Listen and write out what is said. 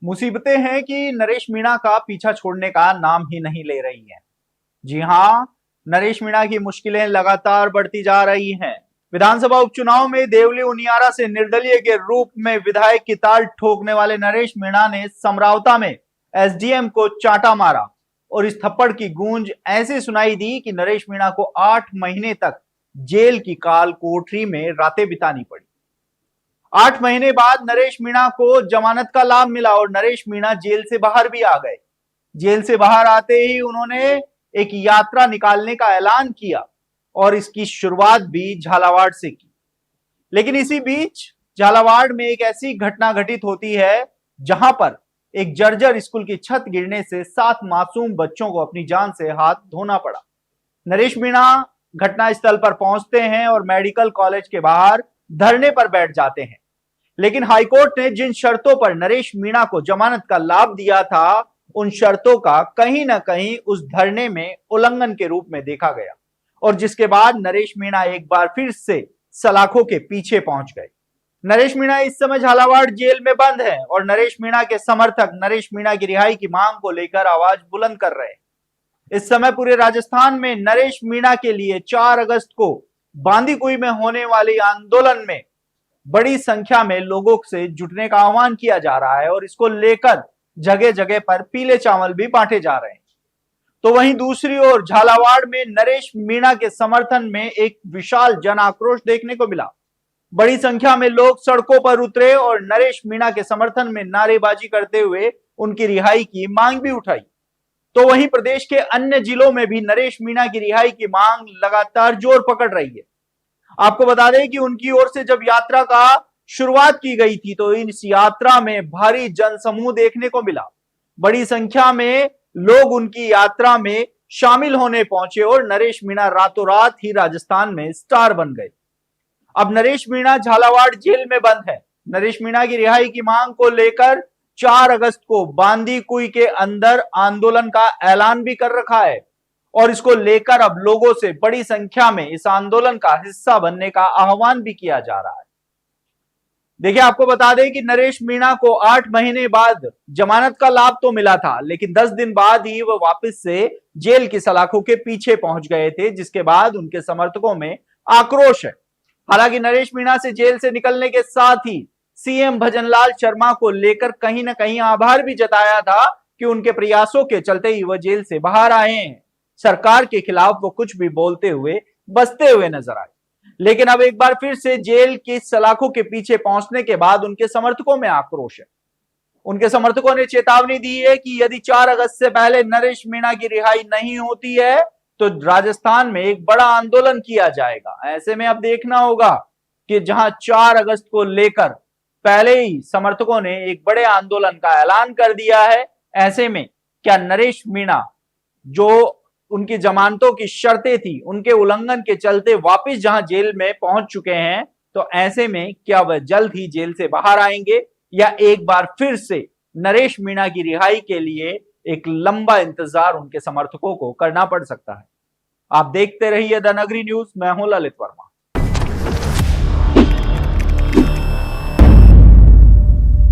मुसीबतें हैं कि नरेश मीणा का पीछा छोड़ने का नाम ही नहीं ले रही हैं। जी हां, नरेश मीणा की मुश्किलें लगातार बढ़ती जा रही हैं। विधानसभा उपचुनाव में देवली उनियारा से निर्दलीय के रूप में विधायक की ताल ठोकने वाले नरेश मीणा ने समरावता में एसडीएम को चांटा मारा और इस थप्पड़ की गूंज ऐसे सुनाई दी कि नरेश मीणा को 8 महीने तक जेल की काल कोठरी में रातें बितानी पड़ी। 8 महीने बाद नरेश मीणा को जमानत का लाभ मिला और नरेश मीणा जेल से बाहर भी आ गए। जेल से बाहर आते ही उन्होंने एक यात्रा निकालने का ऐलान किया और इसकी शुरुआत भी झालावाड़ से की। लेकिन इसी बीच झालावाड़ में एक ऐसी घटना घटित होती है जहां पर एक जर्जर स्कूल की छत गिरने से 7 मासूम बच्चों को अपनी जान से हाथ धोना पड़ा। नरेश मीणा घटनास्थल पर पहुंचते हैं और मेडिकल कॉलेज के बाहर धरने पर बैठ जाते हैं। लेकिन हाईकोर्ट ने जिन शर्तों पर नरेश मीणा को जमानत का लाभ दिया था, उन शर्तों का कहीं ना कहीं उस धरने में उल्लंघन के रूप में देखा गया और जिसके बाद नरेश मीणा एक बार फिर से सलाखों के पीछे पहुंच गए। नरेश मीणा इस समय झालावाड़ जेल में बंद है और नरेश मीणा के समर्थक नरेश मीणा की रिहाई की मांग को लेकर आवाज बुलंद कर रहे हैं। इस समय पूरे राजस्थान में नरेश मीणा के लिए 4 अगस्त को बांदीकुई में होने वाले आंदोलन में बड़ी संख्या में लोगों से जुटने का आह्वान किया जा रहा है और इसको लेकर जगह जगह पर पीले चावल भी बांटे जा रहे हैं। तो वहीं दूसरी ओर झालावाड़ में नरेश मीणा के समर्थन में एक विशाल जन आक्रोश देखने को मिला। बड़ी संख्या में लोग सड़कों पर उतरे और नरेश मीणा के समर्थन में नारेबाजी करते हुए उनकी रिहाई की मांग भी उठाई। तो वहीं प्रदेश के अन्य जिलों में भी नरेश मीणा की रिहाई की मांग लगातार जोर पकड़ रही है। आपको बता दें कि उनकी ओर से जब यात्रा का शुरुआत की गई थी तो इस यात्रा में भारी जनसमूह देखने को मिला। बड़ी संख्या में लोग उनकी यात्रा में शामिल होने पहुंचे और नरेश मीणा रातों रात ही राजस्थान में स्टार बन गए। अब नरेश मीणा झालावाड़ जेल में बंद है। नरेश मीणा की रिहाई की मांग को लेकर 4 अगस्त को बांदीकुई के अंदर आंदोलन का ऐलान भी कर रखा है और इसको लेकर अब लोगों से बड़ी संख्या में इस आंदोलन का हिस्सा बनने का आह्वान भी किया जा रहा है। देखिए, आपको बता दें कि नरेश मीणा को 8 महीने बाद जमानत का लाभ तो मिला था, लेकिन 10 दिन बाद ही वह वापस से जेल की सलाखों के पीछे पहुंच गए थे, जिसके बाद उनके समर्थकों में आक्रोश है। हालांकि नरेश मीणा से जेल से निकलने के साथ ही सीएम भजनलाल शर्मा को लेकर कहीं ना कहीं आभार भी जताया था कि उनके प्रयासों के चलते ही वह जेल से बाहर आए हैं। सरकार के खिलाफ वो कुछ भी बोलते हुए बसते हुए नजर आए। लेकिन अब एक बार फिर से जेल की सलाखों के पीछे पहुंचने के बाद उनके समर्थकों में आक्रोश है। उनके समर्थकों ने चेतावनी दी है कि यदि 4 अगस्त से पहले नरेश मीणा की रिहाई नहीं होती है तो राजस्थान में एक बड़ा आंदोलन किया जाएगा। ऐसे में अब देखना होगा कि जहां 4 अगस्त को लेकर पहले ही समर्थकों ने एक बड़े आंदोलन का ऐलान कर दिया है, ऐसे में क्या नरेश मीणा जो उनकी जमानतों की शर्तें थी उनके उल्लंघन के चलते वापस जहां जेल में पहुंच चुके हैं, तो ऐसे में क्या वह जल्द ही जेल से बाहर आएंगे या एक बार फिर से नरेश मीणा की रिहाई के लिए एक लंबा इंतजार उनके समर्थकों को करना पड़ सकता है। आप देखते रहिए द नगरी न्यूज। मैं हूं ललित वर्मा।